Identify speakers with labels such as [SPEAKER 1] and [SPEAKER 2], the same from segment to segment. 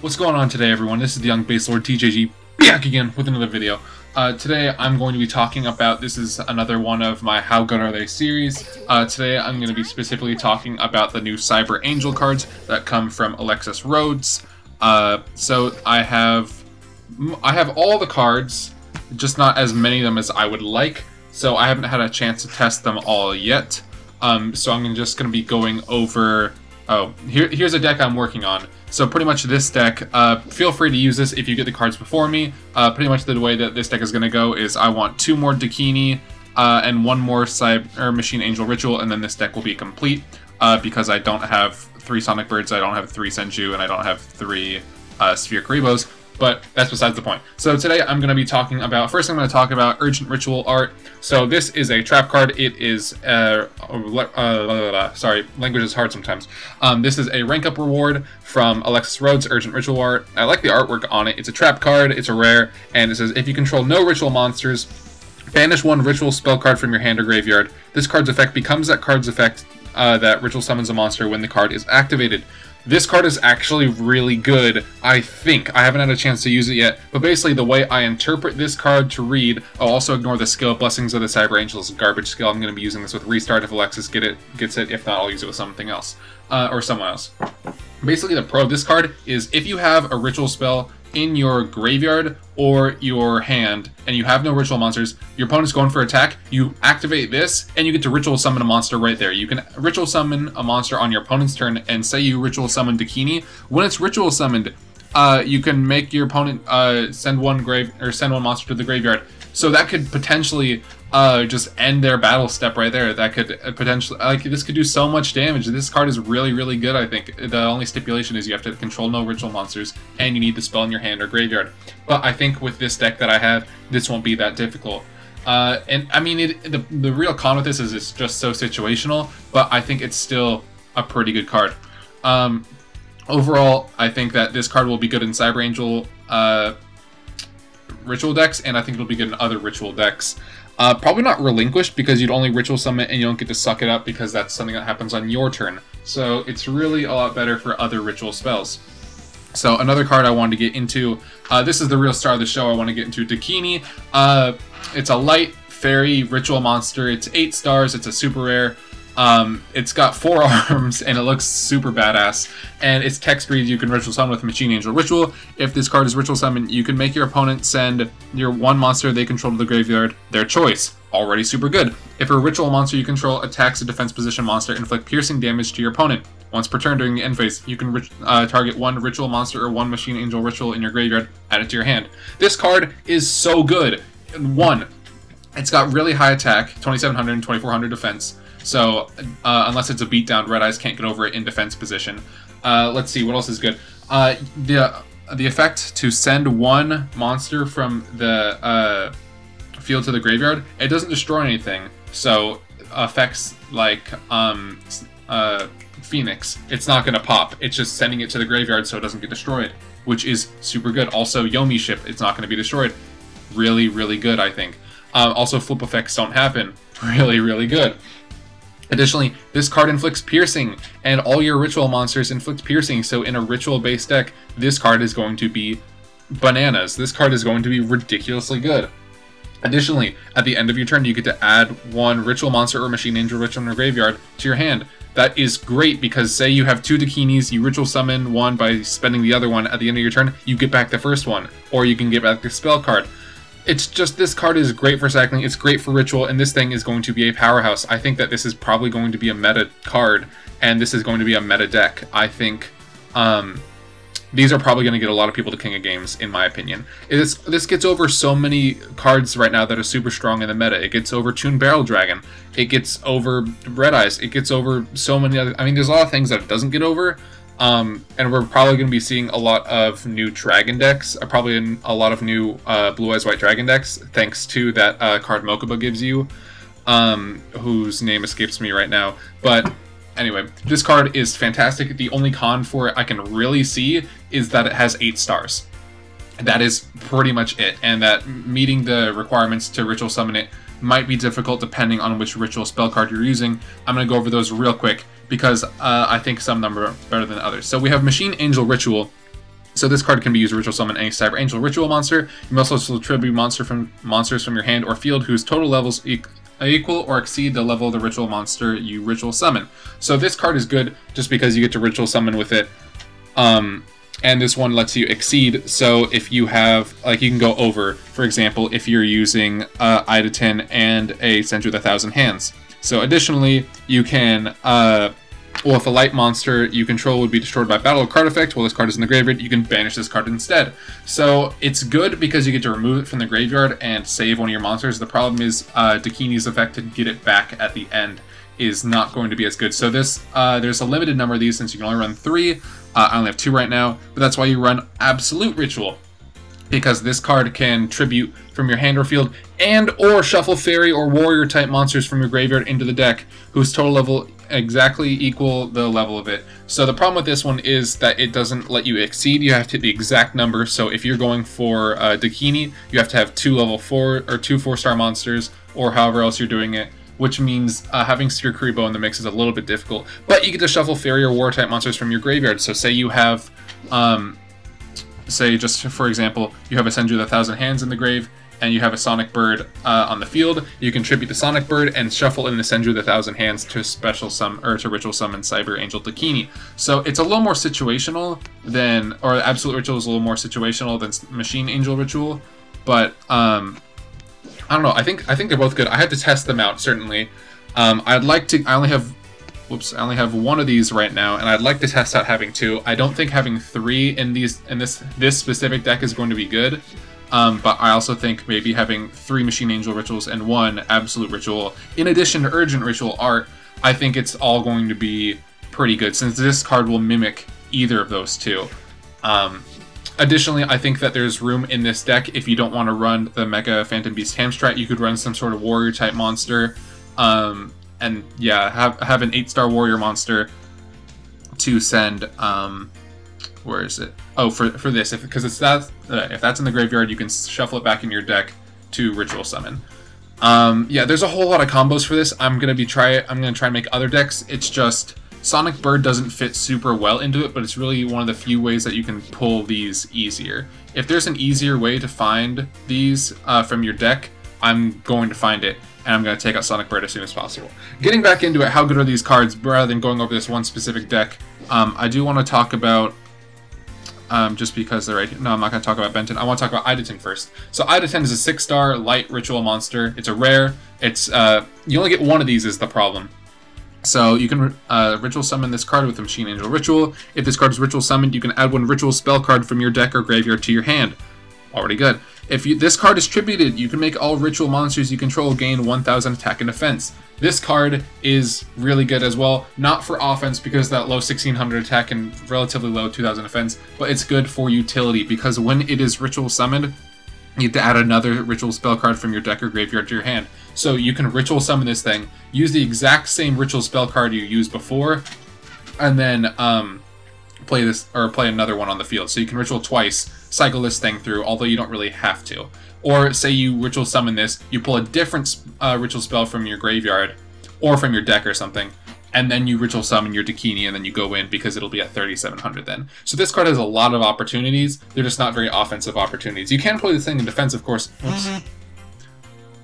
[SPEAKER 1] What's going on today, everyone? This is the Young Base Lord TJG back again with another video. Today I'm going to be talking about, this is another one of my How Good Are They series. Today I'm going to be specifically talking about the new Cyber Angel cards that come from Alexis Rhodes. So I have all the cards, just not as many of them as I would like. So I haven't had a chance to test them all yet. So I'm just going to be going over. Oh, here's a deck I'm working on. So pretty much this deck, feel free to use this if you get the cards before me. Pretty much the way that this deck is going to go is I want 2 more Dakini and 1 more Machine Angel Ritual, and then this deck will be complete because I don't have 3 Sonic Birds, I don't have 3 Senju, and I don't have 3 Sphere Karibos. But that's besides the point. So today I'm going to be talking about, first I'm going to talk about Urgent Ritual Art. So this is a trap card. It is, sorry, language is hard sometimes. This is a rank up reward from Alexis Rhodes, Urgent Ritual Art. I like the artwork on it. It's a trap card, it's a rare, and it says, if you control no ritual monsters, banish 1 ritual spell card from your hand or graveyard. This card's effect becomes that card's effect that ritual summons a monster when the card is activated. This card is actually really good, I think. I haven't had a chance to use it yet, but basically the way I interpret this card to read, I'll also ignore the skill. Blessings of the Cyber Angels, garbage skill. I'm going to be using this with Restart if Alexis gets it. If not, I'll use it with something else, or someone else. Basically, the pro of this card is if you have a ritual spell in your graveyard or your hand and you have no ritual monsters, your opponent's going for attack, you activate this and you get to ritual summon a monster right there. You can ritual summon a monster on your opponent's turn, and say you ritual summon Dakini. When it's ritual summoned, you can make your opponent send one monster to the graveyard. So that could potentially just end their battle step right there. That could potentially, this could do so much damage. This card is really, really good, I think. The only stipulation is you have to control no ritual monsters, and you need the spell in your hand or graveyard. But I think with this deck that I have, this won't be that difficult. And I mean, the real con with this is it's just so situational, but I think it's still a pretty good card. Overall, I think that this card will be good in Cyber Angel ritual decks, and I think it'll be good in other ritual decks. Probably not Relinquished, because you'd only ritual summon it and you don't get to suck it up because that's something that happens on your turn. So it's really a lot better for other ritual spells. So another card I wanted to get into, this is the real star of the show. I want to get into Dakini. It's a light fairy ritual monster. It's 8 stars. It's a super rare. It's got 4 arms and it looks super badass. And its text reads, you can ritual summon with Machine Angel Ritual. If this card is ritual summon, you can make your opponent send your 1 monster they control to the graveyard, their choice. Already super good. If a ritual monster you control attacks a defense position monster, inflict piercing damage to your opponent. Once per turn during the end phase, you can target 1 ritual monster or 1 Machine Angel Ritual in your graveyard, add it to your hand. This card is so good. 1, it's got really high attack, 2700 and 2400 defense. So, unless it's a beatdown, Red Eyes can't get over it in defense position. Let's see, what else is good? The effect to send 1 monster from the field to the graveyard, it doesn't destroy anything. So, effects like Phoenix, it's not going to pop. It's just sending it to the graveyard so it doesn't get destroyed, which is super good. Also, Yomi Ship, it's not going to be destroyed. Really, really good, I think. Also, flip effects don't happen. Really, really good. Additionally, this card inflicts piercing, and all your ritual monsters inflict piercing, so in a ritual-based deck, this card is going to be bananas. This card is going to be ridiculously good. Additionally, at the end of your turn, you get to add 1 ritual monster or Machine Angel Ritual in your graveyard to your hand. That is great, because say you have 2 Dakinis, you ritual summon 1 by spending the other one at the end of your turn, you get back the first one, or you can get back the spell card. It's just, this card is great for cycling, it's great for ritual, and this thing is going to be a powerhouse. I think that this is probably going to be a meta card, and this is going to be a meta deck. I think these are probably going to get a lot of people to King of Games, in my opinion. This gets over so many cards right now that are super strong in the meta. It gets over Toon Barrel Dragon. It gets over Red Eyes. It gets over so many other... I mean, there's a lot of things that it doesn't get over. And we're probably going to be seeing a lot of new Dragon decks, probably a lot of new Blue Eyes White Dragon decks, thanks to that card Mokuba gives you, whose name escapes me right now. But anyway, this card is fantastic. The only con for it I can really see is that it has 8 stars. That is pretty much it, and that meeting the requirements to ritual summon it might be difficult depending on which ritual spell card you're using. I'm going to go over those real quick because I think some of them are better than others. So we have Machine Angel Ritual. So this card can be used to ritual summon any Cyber Angel ritual monster. You must also tribute monsters from your hand or field whose total levels equal or exceed the level of the ritual monster you ritual summon. So this card is good just because you get to ritual summon with it. And this one lets you exceed, so if you have, like, you can go over, for example, if you're using Idaten and a Senju with 1,000 Hands. So additionally, you can, well, if a light monster you control would be destroyed by battle or card effect while this card is in the graveyard, you can banish this card instead. So it's good because you get to remove it from the graveyard and save one of your monsters. The problem is Dakini's effect to get it back at the end is not going to be as good. So this there's a limited number of these since you can only run 3. I only have 2 right now, but that's why you run Absolute Ritual, because this card can tribute from your hand or field and or shuffle fairy or warrior type monsters from your graveyard into the deck whose total level exactly equal the level of it. So the problem with this one is that it doesn't let you exceed. You have to hit the exact number. So if you're going for Dakini, you have to have 2 level 4 or 2 4-star monsters or however else you're doing it, which means having Sphere Kuriboh in the mix is a little bit difficult. But you get to shuffle fairy or war type monsters from your graveyard. So say you have, say just for example, you have a Senju with 1,000 Hands in the grave, and you have a Sonic Bird on the field. You can tribute the Sonic Bird and shuffle in the Senju with 1,000 Hands to special summon or to ritual summon Cyber Angel Dakini. So it's a little more situational than, or Absolute Ritual is a little more situational than Machine Angel Ritual, but I don't know. I think they're both good. I had to test them out certainly. I'd like to. I only have 1 of these right now, and I'd like to test out having 2. I don't think having 3 in this specific deck is going to be good. But I also think maybe having 3 Machine Angel Rituals and 1 Absolute Ritual, in addition to Urgent Ritual Art, I think it's all going to be pretty good since this card will mimic either of those 2. Additionally, I think that there's room in this deck if you don't want to run the Mega Phantom Beast Hamstrat. You could run some sort of warrior type monster, and yeah, have an 8-star warrior monster to send. Where is it? Oh, for this, because if that's in the graveyard, you can shuffle it back in your deck to ritual summon. Yeah, there's a whole lot of combos for this. I'm gonna try and make other decks. It's just Sonic Bird doesn't fit super well into it, but it's really one of the few ways that you can pull these easier. If there's an easier way to find these from your deck, I'm going to find it, and I'm going to take out Sonic Bird as soon as possible. Getting back into it, how good are these cards, rather than going over this one specific deck, I do want to talk about, just because they're right here. No, I'm not going to talk about Benton. I want to talk about Idaten first. So Idaten is a 6-star light ritual monster. It's a rare. It's you only get 1 of these is the problem. So you can ritual summon this card with the Machine Angel Ritual. If this card is ritual summoned, you can add 1 ritual spell card from your deck or graveyard to your hand. Already good. If this card is tributed, you can make all ritual monsters you control gain 1,000 attack and defense. This card is really good as well. Not for offense because of that low 1,600 attack and relatively low 2,000 defense, but it's good for utility because when it is ritual summoned, you have to add another ritual spell card from your deck or graveyard to your hand. So you can ritual summon this thing, use the exact same ritual spell card you used before, and then play another one on the field. So you can ritual twice, cycle this thing through, although you don't really have to. Or say you ritual summon this, you pull a different ritual spell from your graveyard or from your deck or something, and then you ritual summon your Dakini, and then you go in because it'll be at 3,700 then. So this card has a lot of opportunities. They're just not very offensive opportunities. You can play this thing in defense, of course. Oops.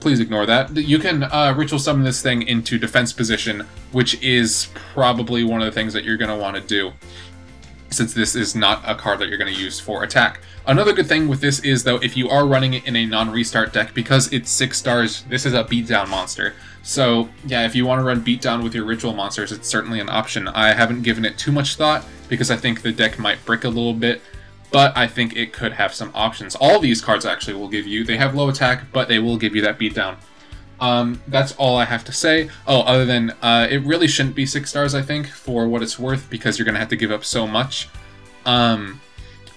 [SPEAKER 1] Please ignore that. You can ritual summon this thing into defense position, which is probably one of the things that you're going to want to do, since this is not a card that you're going to use for attack. Another good thing with this is, though, if you are running it in a non-restart deck, because it's 6 stars, this is a beatdown monster. So, yeah, if you want to run beatdown with your ritual monsters, it's certainly an option. I haven't given it too much thought, because I think the deck might brick a little bit, but I think it could have some options. All these cards actually will give you, they have low attack, but they will give you that beatdown. That's all I have to say. Oh, other than, it really shouldn't be 6 stars, I think, for what it's worth, because you're going to have to give up so much.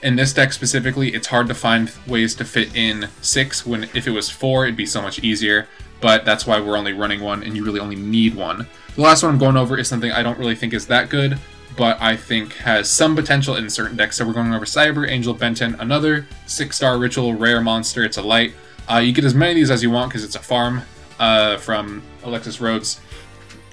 [SPEAKER 1] In this deck specifically, it's hard to find ways to fit in 6, when if it was 4, it'd be so much easier, but that's why we're only running 1, and you really only need 1. The last one I'm going over is something I don't really think is that good, but I think has some potential in certain decks. So we're going over Cyber Angel Benton, another 6-star ritual rare monster. It's a light. You get as many of these as you want because it's a farm from Alexis Rhodes.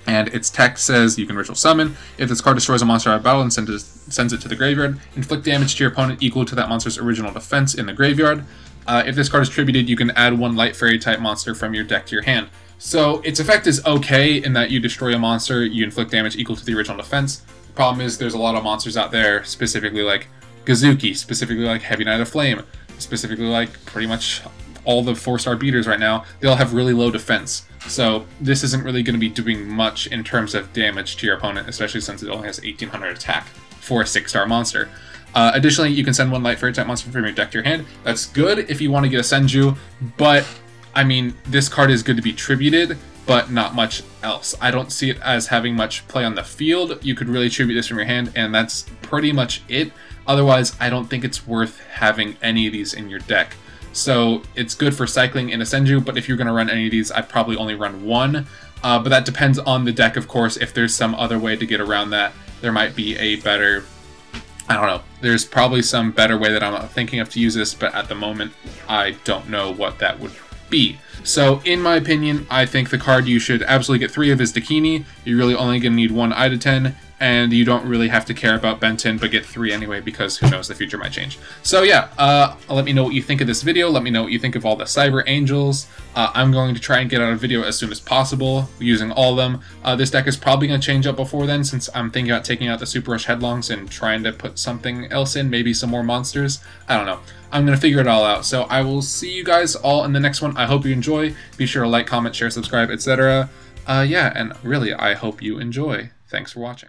[SPEAKER 1] And its text says you can ritual summon. If this card destroys a monster out of battle and sends it to the graveyard, inflict damage to your opponent equal to that monster's original defense in the graveyard. If this card is tributed, you can add 1 light fairy type monster from your deck to your hand. So its effect is okay in that you destroy a monster, you inflict damage equal to the original defense. The problem is there's a lot of monsters out there, specifically like Gazuki, specifically like Heavy Knight of Flame, specifically like pretty much all the 4-star beaters right now. They all have really low defense. So this isn't really going to be doing much in terms of damage to your opponent, especially since it only has 1800 attack for a 6-star monster. Additionally, you can send 1 light fairy type monster from your deck to your hand. That's good if you want to get a Senju, but I mean, this card is good to be tributed, but not much else. I don't see it as having much play on the field. You could really tribute this from your hand, and that's pretty much it. Otherwise, I don't think it's worth having any of these in your deck. So it's good for cycling in a Senju, but if you're going to run any of these, I'd probably only run 1. But that depends on the deck, of course. If there's some other way to get around that, there might be a better... I don't know. There's probably some better way that I'm not thinking of to use this, but at the moment, I don't know what that would be. So, in my opinion, I think the card you should absolutely get 3 of is Dakini. You're really only going to need 1 Ida 10, and you don't really have to care about Benton, but get 3 anyway, because who knows, the future might change. So yeah, let me know what you think of this video. Let me know what you think of all the Cyber Angels. I'm going to try and get out a video as soon as possible, using all of them. This deck is probably going to change up before then, since I'm thinking about taking out the Super Rush Headlongs and trying to put something else in, maybe some more monsters. I don't know. I'm going to figure it all out. So I will see you guys all in the next one. I hope you enjoy. Be sure to like, comment, share, subscribe, etc. Yeah, and really, I hope you enjoy. Thanks for watching.